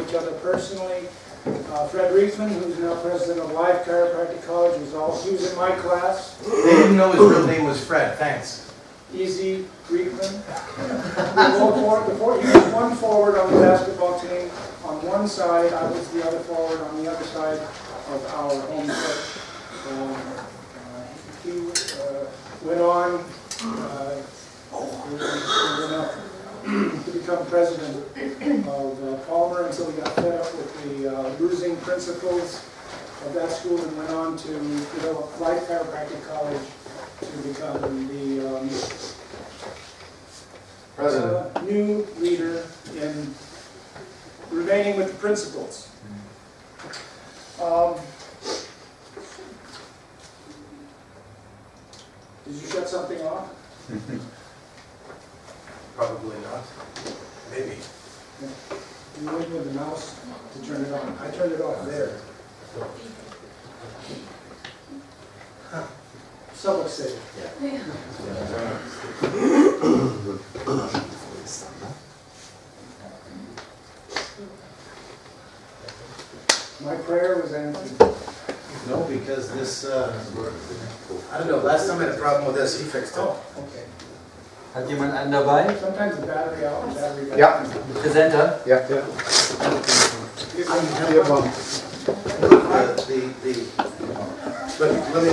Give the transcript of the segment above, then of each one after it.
each other personally. Fred Riesman, who's now president of Life Chiropractic College, he was in my class. They didn't know his real name was Fred. Thanks. Easy Riesman. He was one forward on the basketball team on one side. I was the other forward on the other side of our home court. He went on to become president of Palmer until he got fed up with the losing principles of that school and went on to develop Life Chiropractic College to become the President. New leader in remaining with the principles. Did you shut something off? Probably not. Maybe. You went with the mouse to turn it on. I turned it off there. Someone said it. Yeah. My prayer was answered. No, because this, I don't know, last time I had a problem with this, he fixed it. Oh, okay. Hat jemand einen dabei? Sometimes the battery out and battery back. Ja. Präsenter? Ja. Hier war. But let me,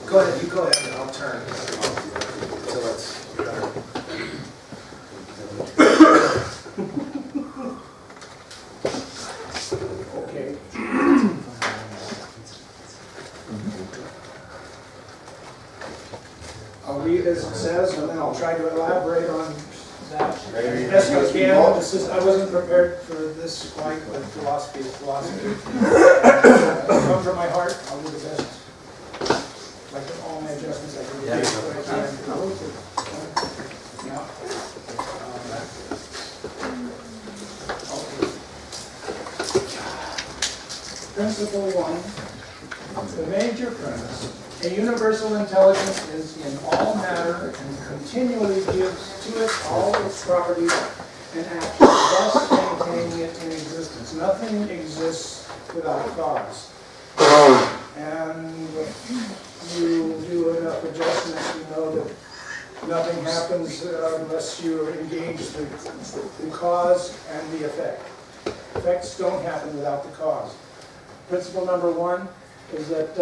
go ahead, you go ahead and I'll turn until it's better. Okay. I'll read as it says, and then I'll try to elaborate on that as best I can. I wasn't prepared for this quite, but philosophy is philosophy. Come from my heart, I'll do the best. Like all my adjustments, I can do what I can. Yeah. Okay. Principle 1, the major premise. A universal intelligence is in all matter and continually gives to it all its properties and actions, thus maintaining it in existence. Nothing exists without cause. And if you do enough adjustments, you know that nothing happens unless you engage the cause and the effect. Effects don't happen without the cause. Principle number 1 is that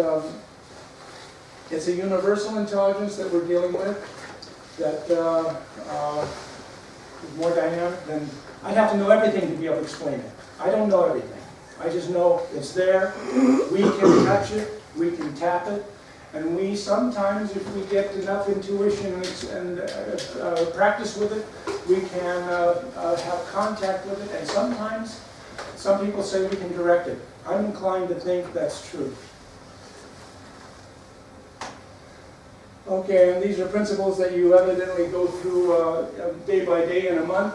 it's a universal intelligence that we're dealing with that is more dynamic than... I'd have to know everything to be able to explain it. I don't know everything. I just know it's there. We can touch it. We can tap it. And we sometimes, if we get enough intuition and practice with it, we can have contact with it. And sometimes, some people say we can direct it. I'm inclined to think that's true. Okay, and these are principles that you evidently go through day by day in a month.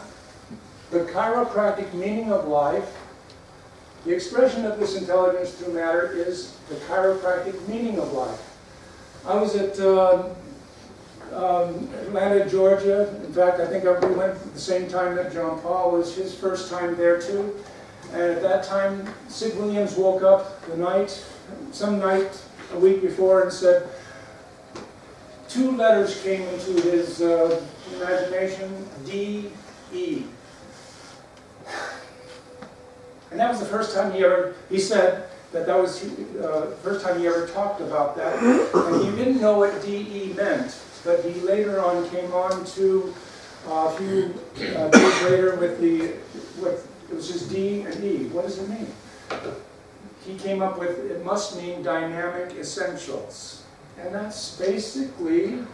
The chiropractic meaning of life, the expression of this intelligence through matter is the chiropractic meaning of life. I was at Atlanta, Georgia. In fact, I think we went at the same time that John Paul was his first time there too. And at that time, Sid Williams woke up some night a week before and said, 2 letters came into his imagination, D-E. And that was the first time he said that was the first time he ever talked about that. And he didn't know what D-E meant, but he later on came on to, a few days later with it was just D and E. What does it mean? He came up with, it must mean dynamic essentials. And that's basically,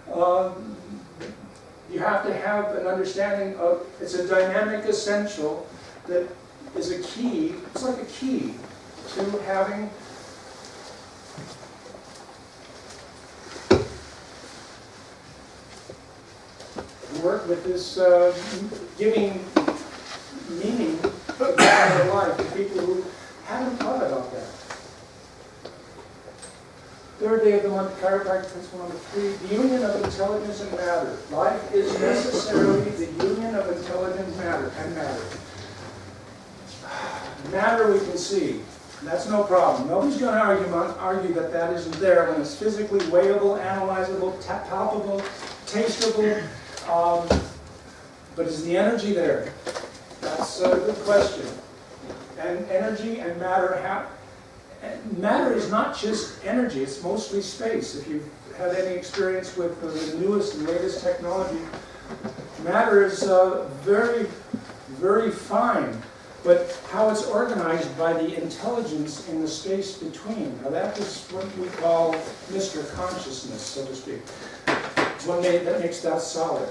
you have to have an understanding of, it's a dynamic essential that is a key, it's like a key to having work with this giving meaning to their life to people who haven't thought about that. Third day of the month, chiropractic principle number 3, the union of intelligence and matter. Life is necessarily the union of intelligence and matter. matter we can see. That's no problem. Nobody's going to argue that that isn't there when it's physically weighable, analyzable, palpable, tasteable. But is the energy there? That's a good question. And energy and matter matter is not just energy, it's mostly space. If you've had any experience with the newest and latest technology, matter is very, very fine. But how it's organized by the intelligence in the space between. Now that is what we call Mr. Consciousness, so to speak. It's what that makes that solid.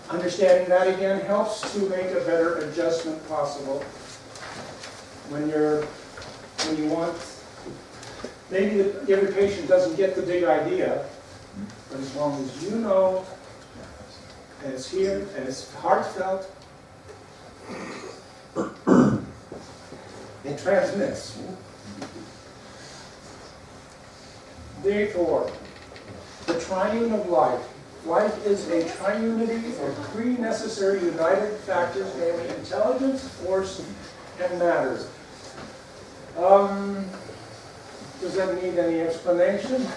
Understanding that again helps to make a better adjustment possible when you want, maybe every patient doesn't get the big idea, but as long as you know, and it's here, and it's heartfelt, it transmits. Day 4, the triune of life. Life is a triunity of three necessary united factors, namely intelligence, force, and matter. Does that need any explanation?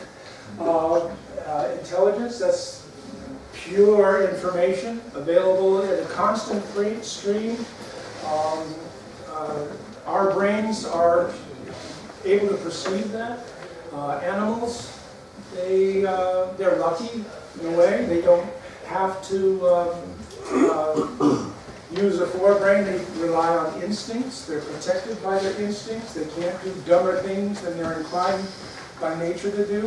Intelligence, that's pure information available in a constant stream. Our brains are able to perceive that. Animals, they're lucky in a way. They don't have to use a forebrain. They rely on instincts. They're protected by their instincts. They can't do dumber things than they're inclined by nature to do.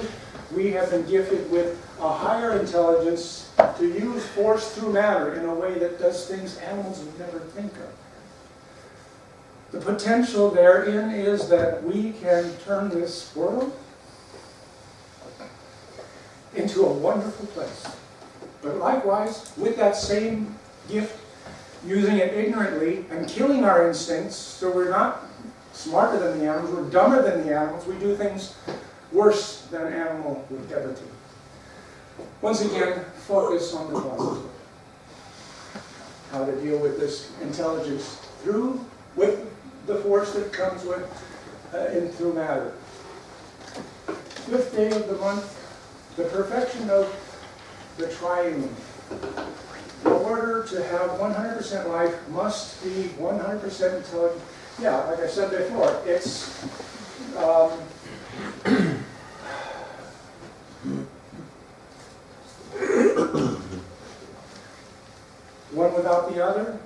We have been gifted with a higher intelligence to use force through matter in a way that does things animals would never think of. The potential therein is that we can turn this world into a wonderful place. But likewise, with that same gift, using it ignorantly and killing our instincts, so we're not smarter than the animals, we're dumber than the animals, we do things worse than an animal would ever do. Once again, focus on the positive. How to deal with this intelligence with the force that comes with through matter. 5th day of the month, the perfection of the triune. In order to have 100% life, must be 100% intelligent. Yeah, like I said before, it's one without the other.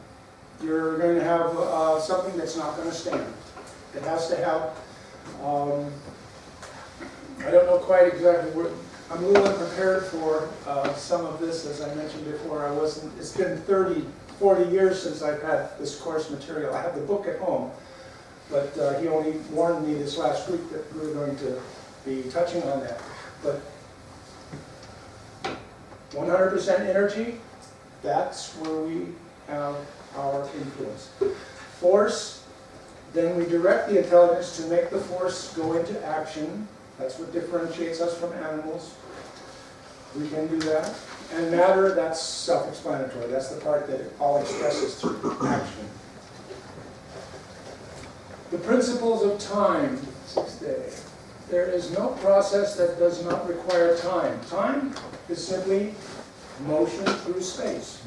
You're going to have something that's not going to stand. It has to have, I don't know quite exactly where, I'm a little unprepared for some of this, as I mentioned before. It's been 30, 40 years since I've had this course material. I have the book at home, but he only warned me this last week that we were going to be touching on that. But 100% energy, that's where we have our influence. Force, then we direct the intelligence to make the force go into action. That's what differentiates us from animals. We can do that. And matter, that's self-explanatory. That's the part that it all expresses through action. The principles of time, 6th day. There is no process that does not require time. Time is simply motion through space.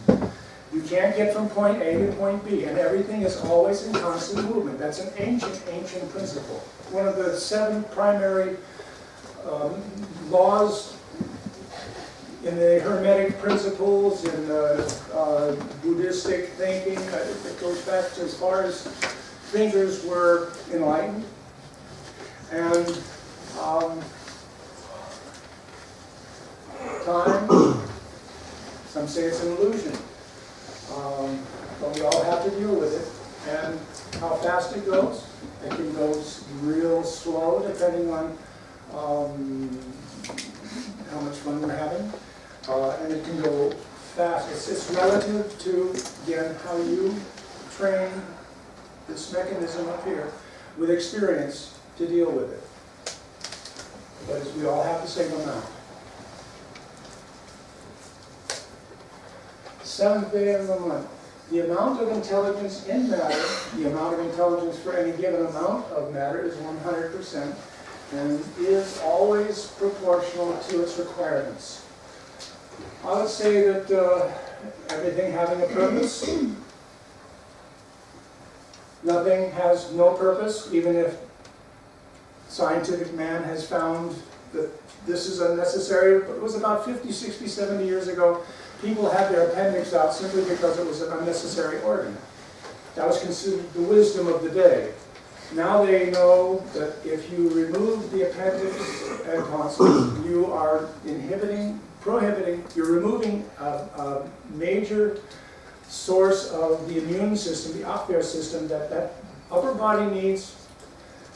You can't get from point A to point B, and everything is always in constant movement. That's an ancient, ancient principle. One of the 7 primary laws in the Hermetic principles, in Buddhistic thinking, it goes back to as far as thinkers were enlightened. And time, some say it's an illusion. But we all have to deal with it. And how fast it goes, it can go real slow depending on how much fun we're having. And it can go fast. It's relative to, again, how you train this mechanism up here with experience to deal with it. But we all have the same amount. 7th day of the month, The amount of intelligence in matter, the amount of intelligence for any given amount of matter is 100% and is always proportional to its requirements. I would say that everything having a purpose, nothing has no purpose, even if scientific man has found that this is unnecessary. But it was about 50, 60, 70 years ago, people had their appendix out simply because it was an unnecessary organ. That was considered the wisdom of the day. Now they know that if you remove the appendix and tonsils, you are prohibiting, you're removing a major source of the immune system, the Abwehr system that upper body needs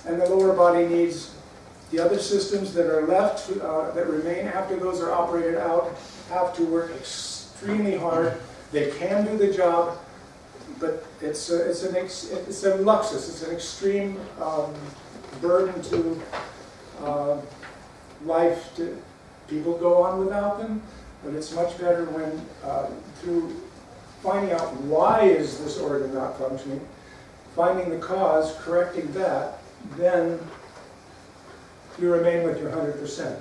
and the lower body needs. The other systems that are left, that remain after those are operated out, have to work extremely hard. They can do the job, but it's a luxus, it's an extreme burden to life. People go on without them, but it's much better when, through finding out why is this organ not functioning, finding the cause, correcting that, then you remain with your 100%.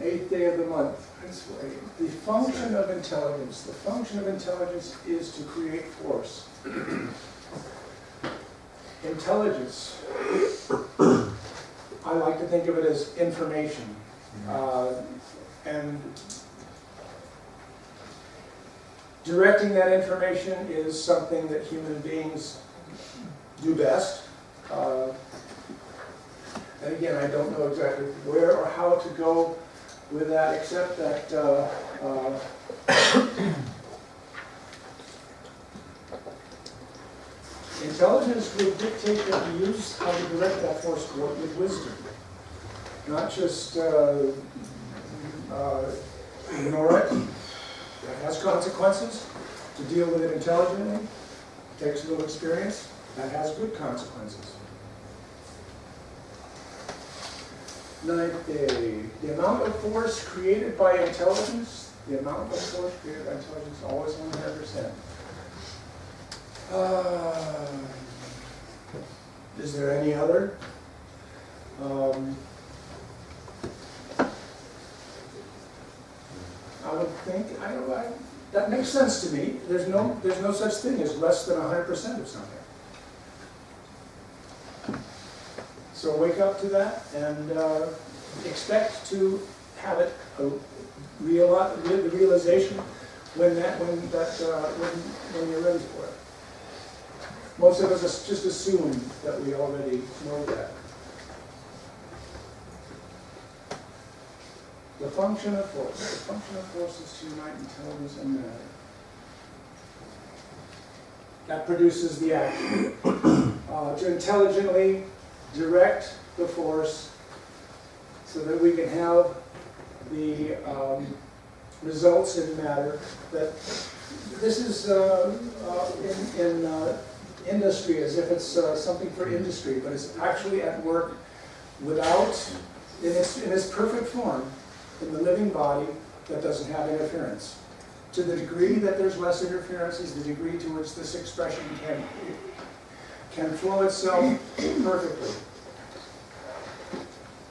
8th day of the month. The function of intelligence. The function of intelligence is to create force. Intelligence, I like to think of it as information. And directing that information is something that human beings do best. And again, I don't know exactly where or how to go with that, except that intelligence will dictate that you use how to direct that force with wisdom. Not just ignore it. It has consequences. To deal with it intelligently takes a little experience. That has good consequences. 9th day. The amount of force created by intelligence, is always 100%. Is there any other? I would think, that makes sense to me. There's no such thing as less than 100% of something. So wake up to that and expect to have it the realization when you're ready for it. Most of us just assume that we already know that. The function of force. The function of force is to unite intelligence and matter. That produces the action. To intelligently direct the force so that we can have the results in matter. That this is in industry, as if it's something for industry, but it's actually at work without, in its perfect form, in the living body that doesn't have interference. To the degree that there's less interference is the degree to which this expression can flow itself perfectly.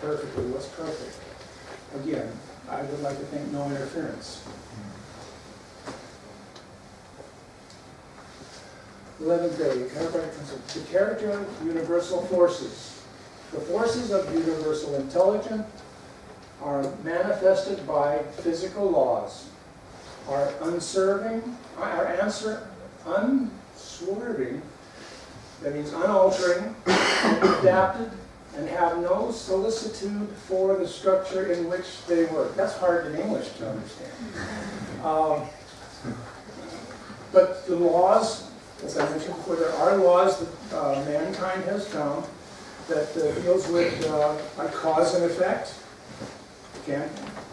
Perfectly. What's perfect? Again, I would like to think no interference. 11th day, the character of universal forces. The forces of universal intelligence are manifested by physical laws, are unswerving, that means unaltering, and adapted, and have no solicitude for the structure in which they work. That's hard in English to understand. But the laws, as I mentioned before, there are laws that mankind has found that deals with like cause and effect. Can't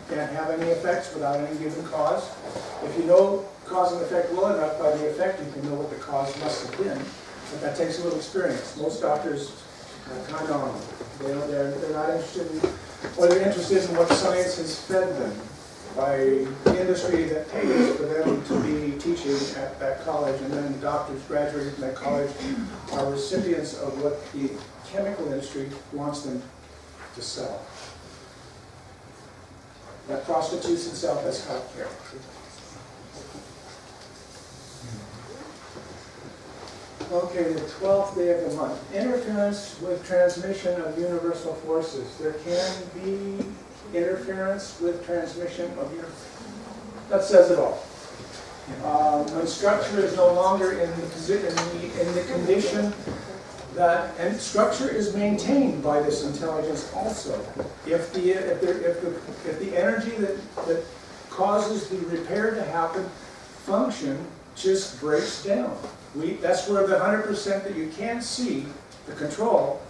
have any effects without any given cause. If you know cause and effect well enough, by the effect you can know what the cause must have been. But that takes a little experience. Most doctors are kind of, they're not interested in, or they're interested in what science has fed them. by the industry that pays for them to be teaching at that college, and then doctors graduating from that college are recipients of what the chemical industry wants them to sell. That prostitutes itself as healthcare. Okay, the 12th day of the month. Interference with transmission of universal forces. There can be interference with transmission of universal. That says it all. When structure is no longer in the condition that, and structure is maintained by this intelligence also. If the energy that causes the repair to happen function just breaks down. That's where the 100% that you can't see, the control,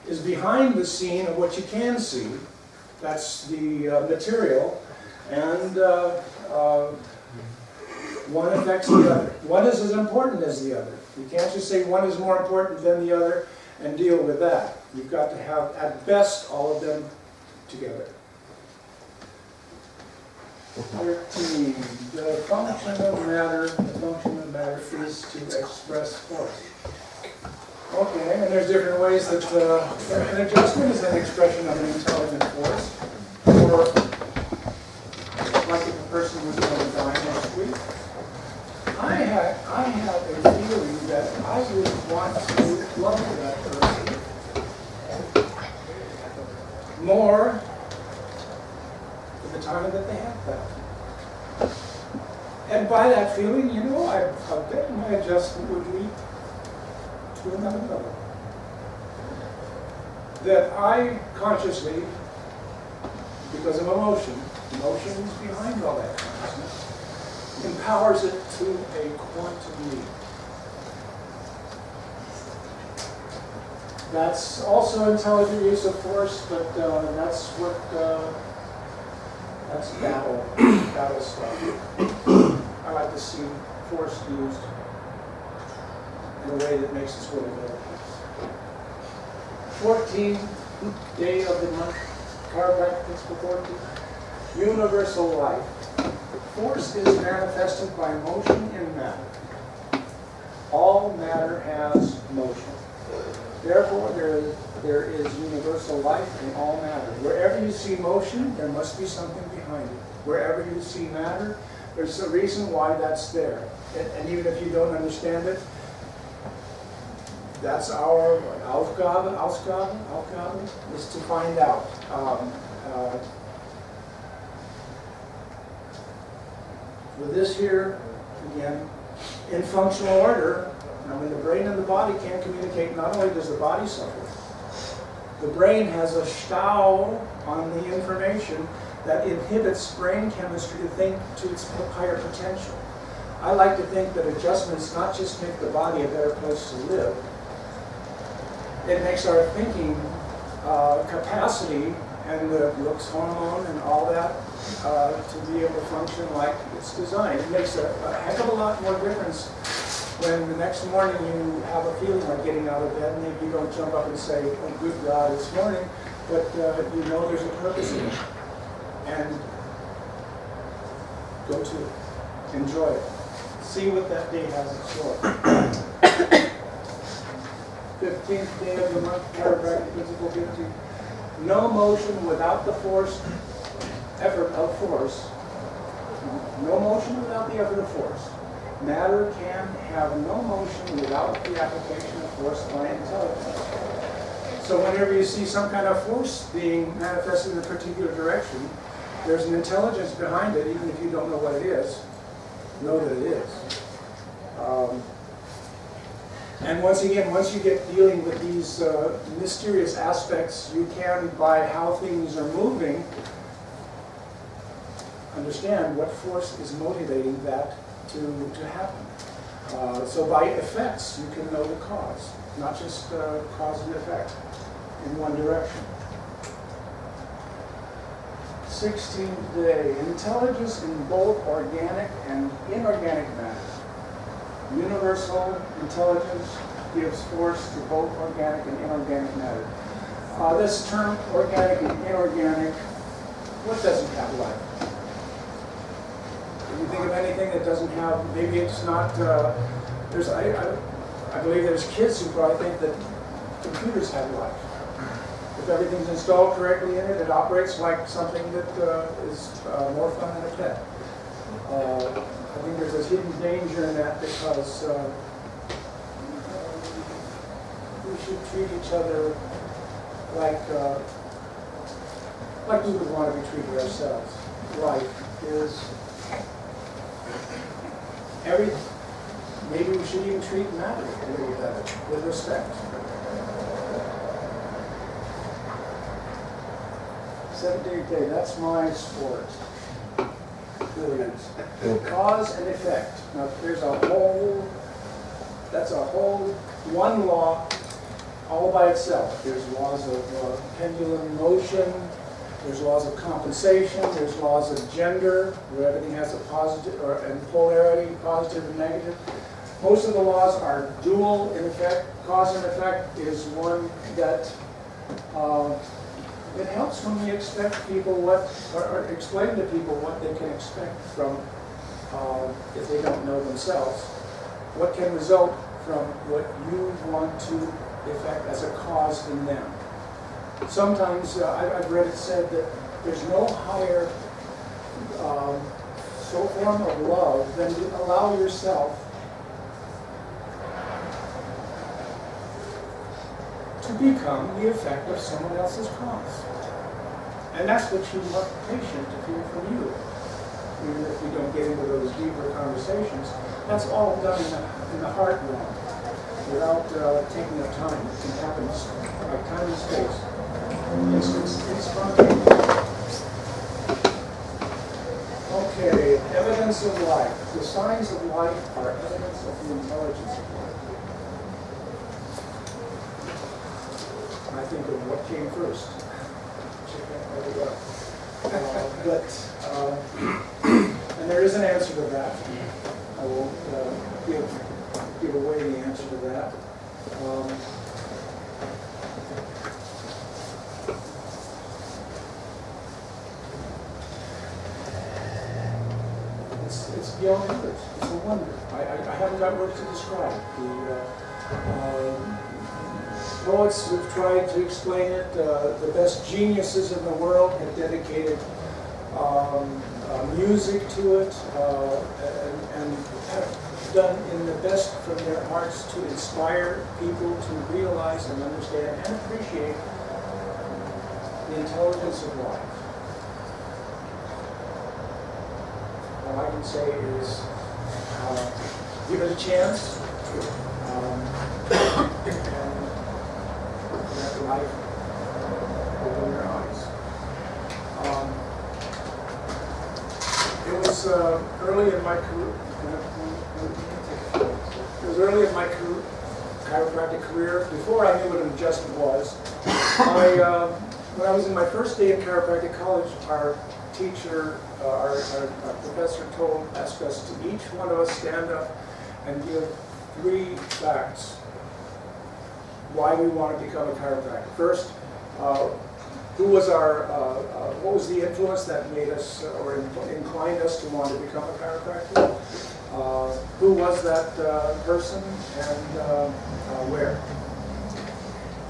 is behind the scene of what you can see. That's the material, and one affects the other. One is as important as the other. You can't just say one is more important than the other and deal with that. You've got to have, at best, all of them together. 13. The function of matter is to express force. Okay, and there's different ways that an adjustment is an expression of an intelligent force. Or, like if a person was going to die next week, I have a feeling that I would want to love that person more at the time that they have that. And by that feeling, you know, I bet my adjustment would lead to another level. That I consciously, because of emotion is behind all that consciousness, empowers it to a quantum leap. That's also intelligent use of force, but that's what, that's battle stuff. I like to see force used in a way that makes this world a better place. 14th day of the month, chiropractic principle 14. Universal life. Force is manifested by motion in matter. All matter has motion. Therefore, there is universal life in all matter. Wherever you see motion, there must be something behind it. Wherever you see matter, there's a reason why that's there. And even if you don't understand it, that's our Aufgabe is to find out. With this here, again, in functional order, now when the brain and the body can't communicate, not only does the body suffer, the brain has a stau on the information that inhibits brain chemistry to think to its higher potential. I like to think that adjustments not just make the body a better place to live, it makes our thinking capacity and the looks hormone and all that to be able to function like it's designed. It makes a heck of a lot more difference when the next morning you have a feeling like getting out of bed. Maybe you don't jump up and say, oh good God, it's morning, but you know there's a purpose in it. And go to it. Enjoy it. See what that day has in store. 15th day of the month, chiropractic principle 15. No motion without the effort of force. No motion without the effort of force. Matter can have no motion without the application of force by intelligence. So whenever you see some kind of force being manifested in a particular direction, there's an intelligence behind it, even if you don't know what it is. Know that it is. And once again, once you get dealing with these mysterious aspects, you can, by how things are moving, understand what force is motivating that to happen. So by effects, you can know the cause, not just cause and effect in one direction. 16th day, intelligence in both organic and inorganic matter. Universal intelligence gives force to both organic and inorganic matter. This term, organic and inorganic, what doesn't have life? Can you think of anything that doesn't have, maybe it's not, I believe there's kids who probably think that computers have life. If everything's installed correctly in it, it operates like something that is more fun than a pet. I think there's a hidden danger in that because we should treat each other like we would want to be treated ourselves. Life is everything. Maybe we should even treat matter a little better, with respect. Seven-day day, that's my sport. Billiards. Cause and effect. Now there's that's a whole one law all by itself. There's laws of pendulum motion, there's laws of compensation, there's laws of gender, where everything has a positive and polarity, positive and negative. Most of the laws are dual in effect. Cause and effect is one that it helps when we expect people or explain to people what they can expect from, if they don't know themselves, what can result from what you want to effect as a cause in them. Sometimes I've read it said that there's no higher form of love than to allow yourself to become the effect of someone else's cause. And that's what you want the patient to feel from you. Even if we don't get into those deeper conversations, that's all done in the heart realm, without taking up time. It can happen like time and space. It's spontaneous. Okay, evidence of life. The signs of life are evidence of the intelligence of life. I think of what came first. And there is an answer to that. I won't give away the answer to that. It's beyond words. It's a wonder. I haven't got words to describe the poets who've tried to explain it. The best geniuses in the world have dedicated music to it and have done in the best from their hearts to inspire people to realize and understand and appreciate the intelligence of life. All I can say is give it a chance and let life open your eyes. It was early in my career. It was early in my chiropractic career. Before I knew what an adjustment was, when I was in my first day at chiropractic college, our teacher, our professor asked us to each one of us stand up and give 3 facts why we want to become a chiropractor. First, what was the influence that made us or inclined us to want to become a chiropractor? Who was that person and where?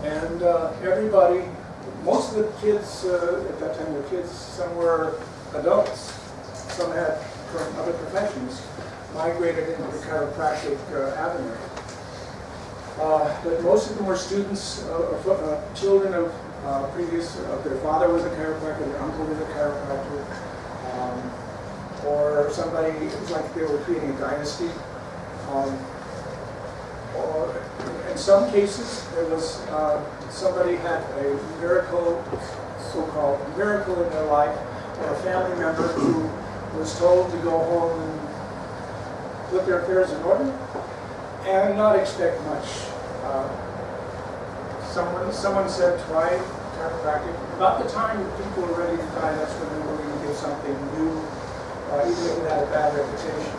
And everybody, most of the kids at that time were kids, some were adults, some had other professions, migrated into the chiropractic avenue. But most of them were students, children of their father was a chiropractor, their uncle was a chiropractor, or somebody, it was like they were creating a dynasty. Or in some cases, there was somebody had a miracle, so-called miracle in their life, or a family member who was told to go home and put their affairs in order and not expect much. Someone said, try chiropractic. About the time that people were ready to die, that's when they were going to give something new, even if it had a bad reputation,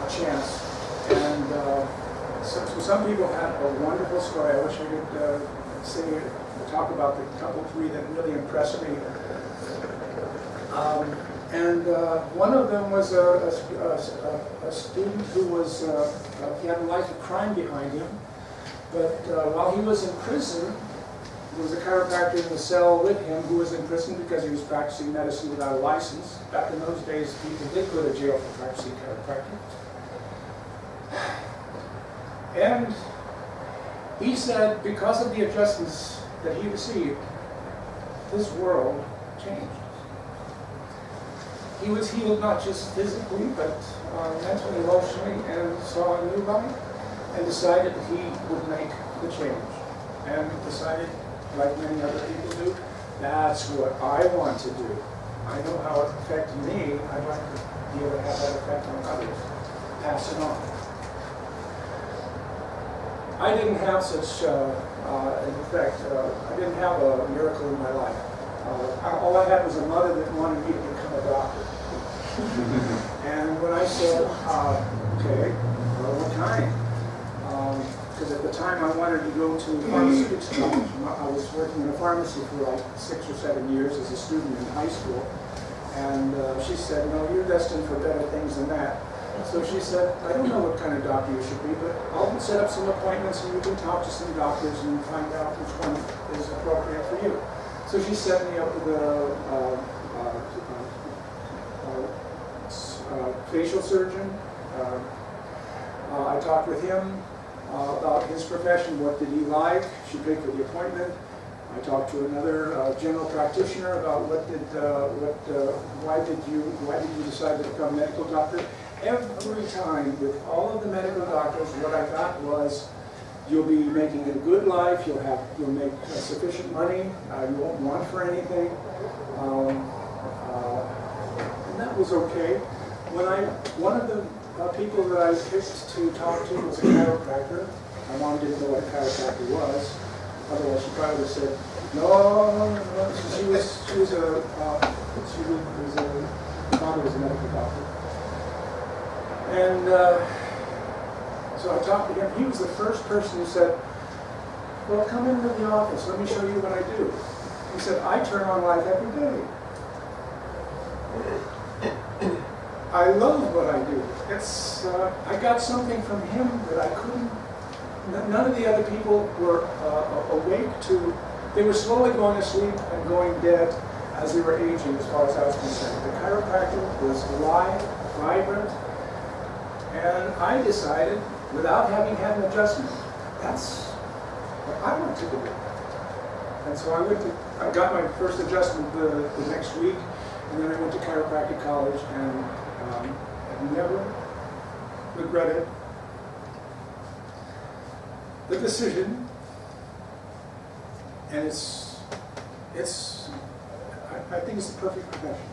a chance. And so some people had a wonderful story. I wish I could talk about the couple 3 that really impressed me. One of them was a student who was, he had a life of crime behind him, but while he was in prison, there was a chiropractor in the cell with him who was in prison because he was practicing medicine without a license. Back in those days, people did go to jail for practicing chiropractic. And he said because of the adjustments that he received, his world changed. He was healed not just physically, but mentally, emotionally, and saw a new life, and decided he would make the change. And decided, like many other people do, that's what I want to do. I know how it affected me. I'd like to be able to have that effect on others. Pass it on. I didn't have such an effect. I didn't have a miracle in my life. All I had was a mother that wanted me to become a doctor. And when I said, okay, what kind? Because at the time I wanted to go to pharmaceutics college. I was working in a pharmacy for like 6 or 7 years as a student in high school. And she said, no, you're destined for better things than that. So she said, I don't know what kind of doctor you should be, but I'll set up some appointments and you can talk to some doctors and find out which one is appropriate for you. So she set me up with a facial surgeon. I talked with him about his profession, what did he like. She paid for the appointment. I talked to another general practitioner about why did you decide to become a medical doctor. Every time with all of the medical doctors, what I got was, you'll be making a good life, you'll make sufficient money, you won't want for anything, and that was okay. One of the people that I picked to talk to was a chiropractor. My mom didn't know what a chiropractor was, otherwise she probably would have said, no. Her father was a medical doctor. And so I talked to him. He was the first person who said, well, come into the office. Let me show you what I do. He said, I turn on life every day. I love what I do. I got something from him that I couldn't, none of the other people were awake to. They were slowly going to sleep and going dead as they were aging as far as I was concerned. The chiropractor was alive, vibrant, and I decided, without having had an adjustment, that's what I want to do. And so I got my first adjustment the next week, and then I went to chiropractic college, and I've never regretted the decision. And I think it's the perfect profession.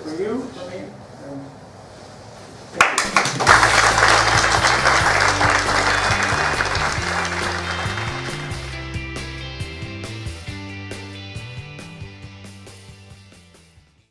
For you, for me, and thank you.